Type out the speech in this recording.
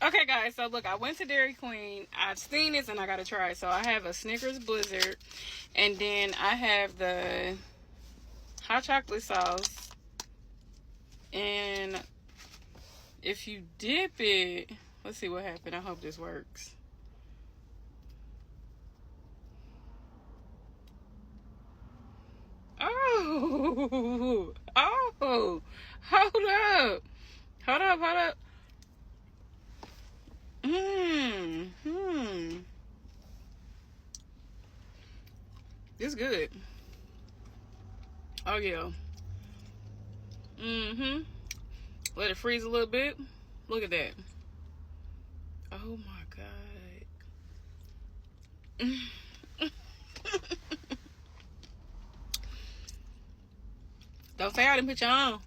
Okay, guys, so look, I went to Dairy Queen. I've seen this and I gotta try it. So I have a Snickers Blizzard, and then I have the hot chocolate sauce. And if you dip it, let's see what happened. I hope this works. Oh, oh, hold up. Hold up, hold up. It's good. Oh, yeah. Let it freeze a little bit. Look at that. Oh, my God. Don't say I didn't put you on.